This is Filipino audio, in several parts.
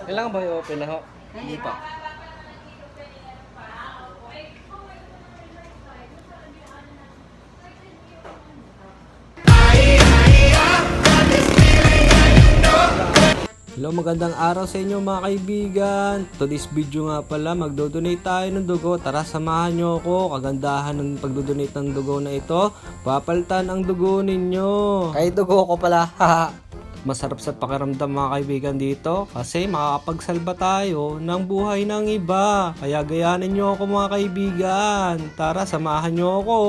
Kailangan ba i-open na ho? Hindi pa. Hello, magandang araw sa inyo mga kaibigan. Today's video nga pala, magdodonate tayo ng dugo. Tara, samahan nyo ako. Kagandahan ng pagdodonate ng dugo na ito, papalitan ang dugo ninyo. Ay, dugo ko pala. Masarap sa pakiramdam mga kaibigan dito kasi makakapagsalba tayo ng buhay ng iba. Kaya gayanin nyo ako mga kaibigan. Tara, samahan nyo ako.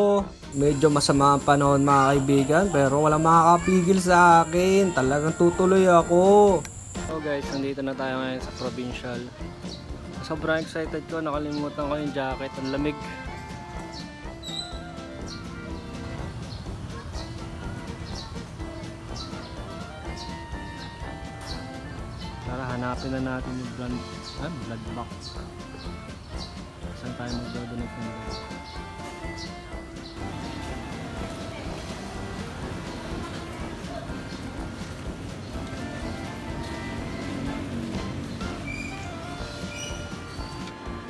Medyo masama ang panahon mga kaibigan pero walang makakapigil sa akin. Talagang tutuloy ako. So guys, nandito na tayo ngayon sa provincial. Sobrang excited ko, nakalimutan ko yung jacket, ang lamig. Tara, hanapin na natin yung blood box. Saan tayo magdodonate ng blood?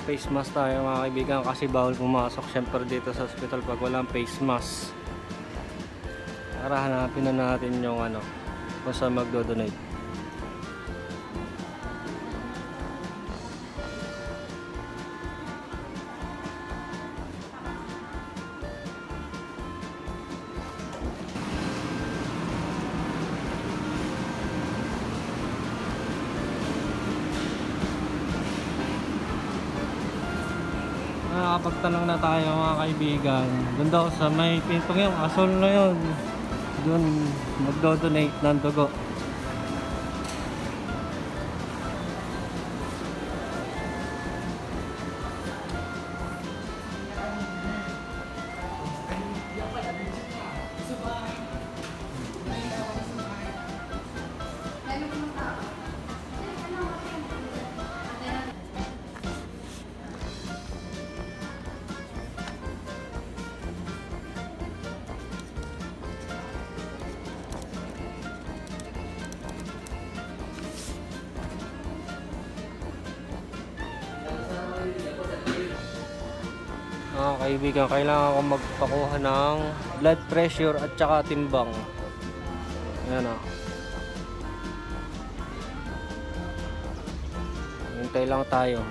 Face mask tayo mga kaibigan kasi bawal pumasok syempre dito sa hospital pag walang face mask. Tara, hanapin na natin yung kung saan magdodonate. Nakakapagtanong na tayo mga kaibigan. Doon daw sa may pintong yung asol na yun. Doon magdodonate ng dugo. Mga kaibigan, kailangan ko magpakuha ng blood pressure at saka timbang. Ayan o. Hintay lang tayo.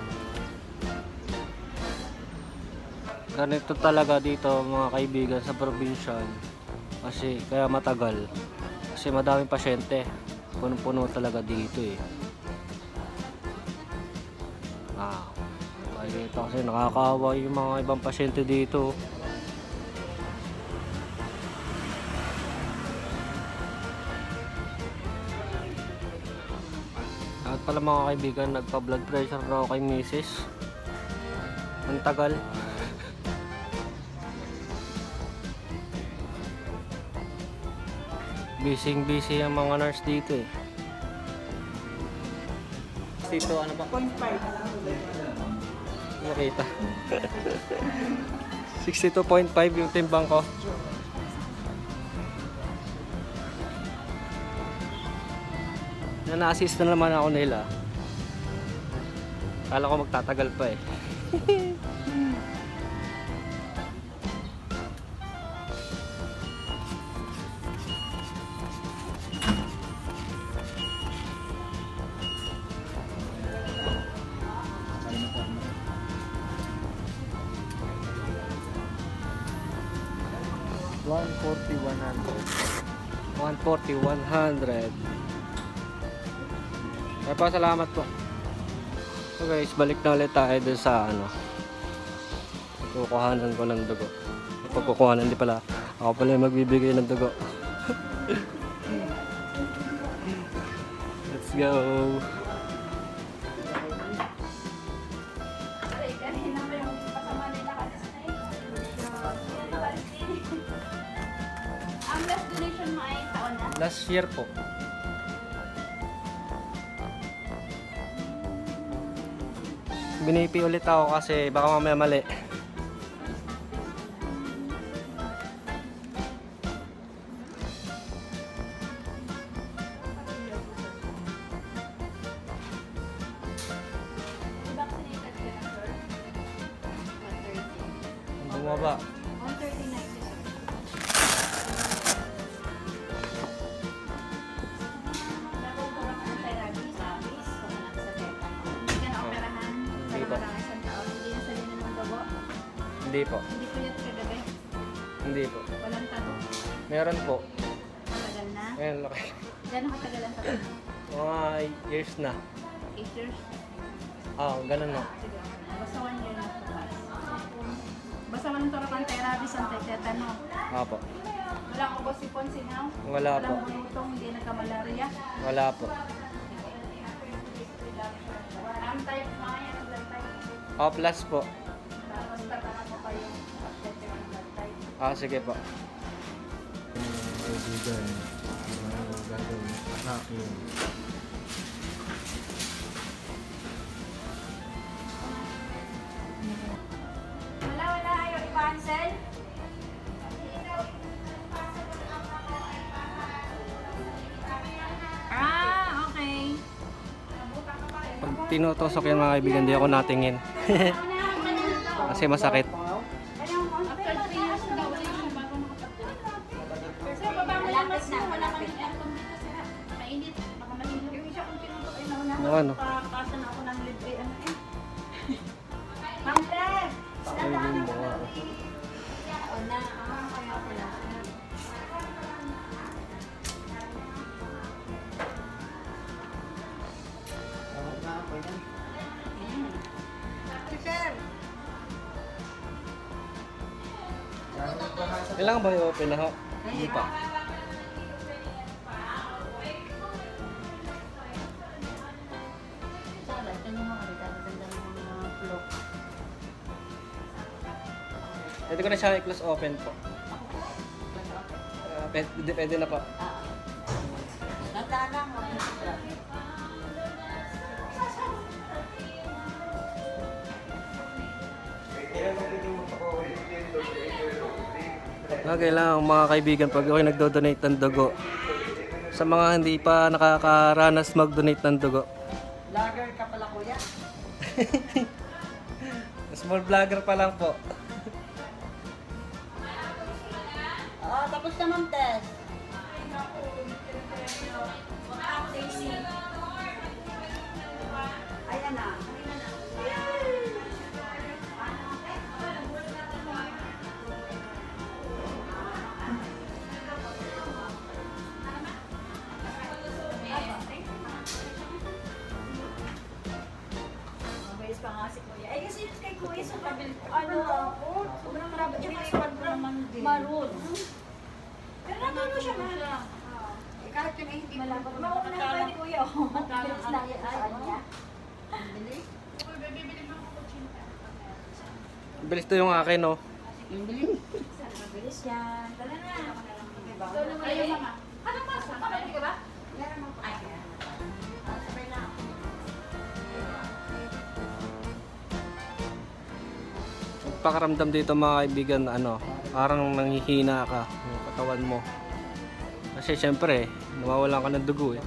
Ganito talaga dito mga kaibigan sa provincial. Kasi kaya matagal. Kasi madaming pasyente. Puno-puno talaga dito eh. Dito kasi nakakaawa yung mga ibang pasyente dito. At pala mga kaibigan, nagpa-blood pressure na ako kay Mrs. Ang tagal. Busy ang mga nurse dito eh. Dito ano ba? 0.5. Nakita. 62.5 yung timbang ko. Na-assist na naman ako nila. Kala ko magtatagal pa eh. $140,100. Ay pa, salamat po. So guys, balik na ulit tayo dun sa pagkukuhanan ko ng dugo. Pagkukuhanan, hindi pala. Ako pala yung magbibigay ng dugo. Let's go. Last year po. Binipi ulit ako kasi baka mamaya mali. bumaba. 139 sir. Dapat ko lang ang therapy sa office, kumalang sa teta. Hindi ka na-operahan sa Hindi po. nakarang isang taon. Hindi na salina ng dugo. Hindi po. Hindi po yan kagabi. Hindi po. Walang tato. Meron po. Matagal na. Ayan, laki. Gano'ng katagal ang tato? Mga years na. 8 years? Ganun no. Sige, basta 1 year na po. Basta walang torakang therapy sa tetano. Apo. Walang obosipon sinaw. Wala po. Walang bulutong, hindi nagka-malaria. Wala po. Ang type mo yan, ang blood type. Plus po. Tapos tatangan mo pa yung update ng blood type. Sige po. Kaibigan. Gagawin sa akin. Wala, ayaw i-cancel. Okay. Pag tinutusok yan mga kaibigan, di ako natingin. Kasi masakit. After 3 years na daw ulit siya bago makapagtuloy. Sir, baba mo lang mas wala kang aircon dito sir. Mainit. Baka mahilo. Yung isa kong tinutok ay nauna. Ano? Pakasa na ako ng libre. Ano eh? Ma'am Claire! Kaibigan mo. O na, kaya pala. Sir! Kailangan ba i-open na ho? Hindi pa. Sala, ito yung mga ganda ng mga flow. Pwede ko na siya i-close open po. Pwede na po. Natala mo. Kailangan mga kaibigan pag ako nagdo-donate ng dugo. Sa mga hindi pa nakakaranas mag-donate ng dugo. Vlogger ka pala kuya. Small vlogger pa lang po. Tapos naman test. Ayan na. Mabilis pa nga si Kuya. Ay, kasi yun kay Kuya sa pabilis. Ano ako? Sobrang rabat yung nasukan ko naman din. Maroon. Pero natulo siya na. Kahit yun ay hindi malabot. Mauna na pwede Kuya. Mabilis na yan sa kanya. Bilis. Bilis to yung akin, no? Mabilis yan. Tala na. Ayaw mama. Ano pa? Kapatid ka ba? Meron mo. Ay, sabay na. Pakaramdam dito mga kaibigan, parang nanghihina ka yung katawan mo. Kasi syempre, nawawalan ka ng dugo eh.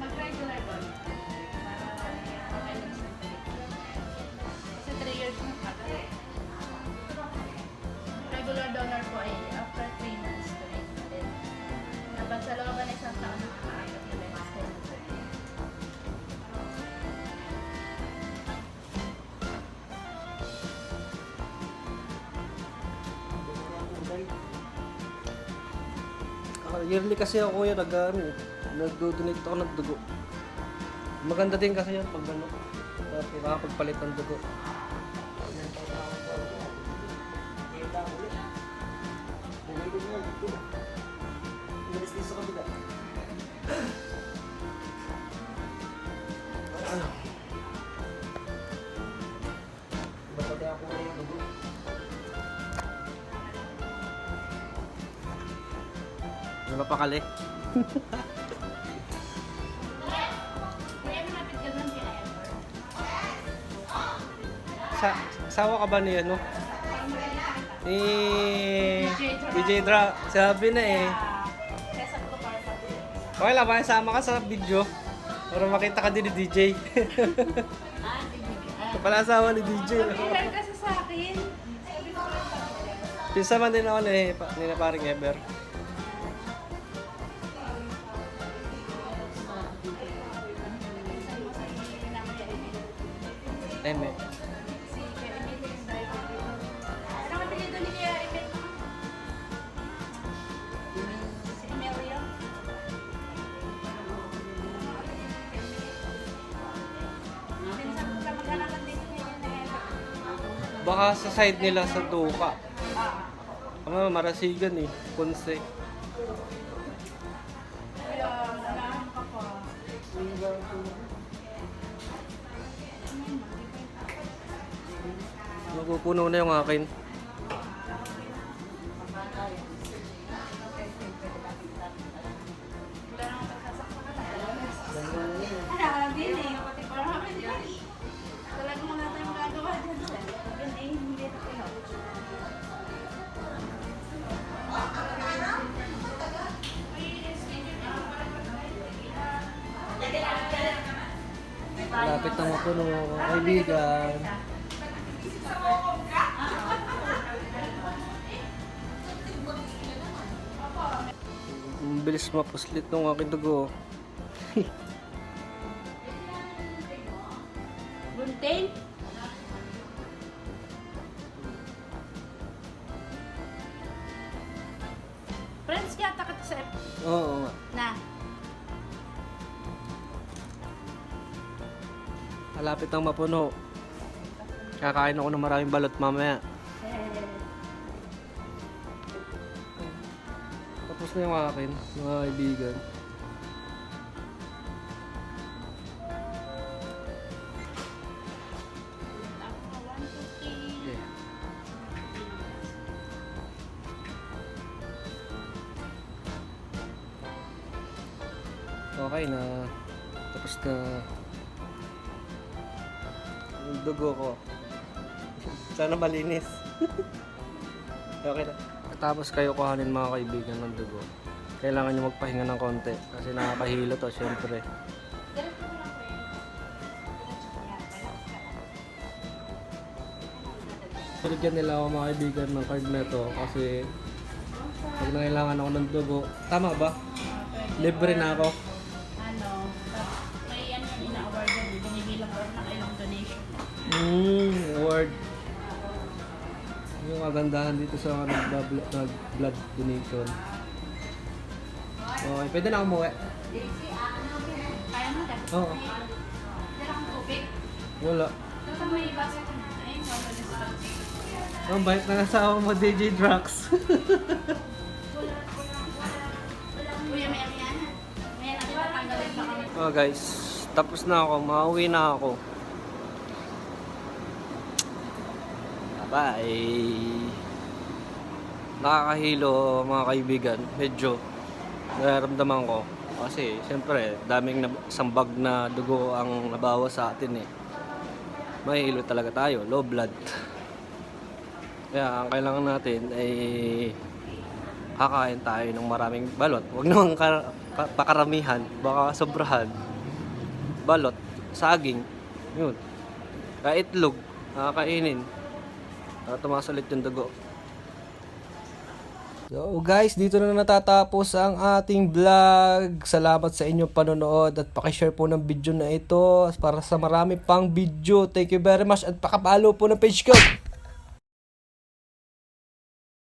Mag-regular ba? Kasi 3 years mo pa. Regular donor po ay after 3 months to 8 din. Dapat sa loob ng isang taon nakakaagat na lang sa Yearly kasi ako kuya, nagdo-donate ako ng dugo. Maganda din kasi yan pag nakapagpalit ng dugo. Ano pa kali? Kaya malapit ka doon kina Ember. Asawa ka ba ni ano? Ni DJ Dra. Sabi na eh. Kaya sabi ko para sa Okay lang, makisama ka sa video. Para makita ka din ni DJ. Ah, Ito pala asawa ni DJ. Kailan kasi sa akin. din. Sabi ko rin pa. Pinsan man din ako ni na paring Ever. Eme. Si Kuya Emil yung driver dito. Ano ang apelyido ni Kuya Emil? Si Emilio? Minsan ko ka mag-anakan din niya na Eva. Baka sa side nila sa Duka. Marasigan eh. Ponce. Kaya, nalaman ka pa. Mapupuno na yung akin. Din eh. Parang kami din. Talagang wala tayong magagawa dyan. Yun eh, hindi ito pinag. Malapit na mapuno, mga kaibigan. Ang bilis mapuslit ng aking dugo. Bunting? Friends yata ka sa Oo nga. na. Malapit nang mapuno. Kakain ako ng maraming balot mamaya. Tapos na yung akin, mga kaibigan. Yeah. Okay na. Tapos na yung dugo ko. Sana malinis. Okay na. Tapos kayo kuhanin mga kaibigan ng dugo. Kailangan nyo magpahinga ng konti kasi nakakahilo to syempre. Bigyan nila ako mga kaibigan ng card na to kasi pag nangailangan ako ng dugo, tama ba? Libre na ako. Ano, may ano yung ina-award yun. Binibilang ko na kailang donation. Award. Yung kagandahan dito sa nag-blood donation. Okay, pwede na ako umuwi. Kaya mo dahil. Oo. Dala kang tubig. Wala. Saan mo ibasa ko na? Ayun, wala na sa Ang bait na asawa mo, DJ Drax. Kuya, may ano yan? May ano ba? Tanggalin pa kami. Oh guys, tapos na ako. Mauwi na ako. Bye! Nakakahilo mga kaibigan. Medyo nararamdaman ko. Kasi siyempre, daming sambag na dugo ang nabawa sa atin eh. Mahihilo talaga tayo. Low blood. Kaya ang kailangan natin ay kakain tayo ng maraming balot. Huwag naman pakaramihan, baka sobrahan. Balot, saging, yun. Kaya itlog, nakakainin. Para tumaas ulit yung dugo. So guys, dito na natatapos ang ating vlog. Salamat sa inyong panonood at pakishare po ng video na ito para sa marami pang video. Thank you very much at pakapalo po ng page ko.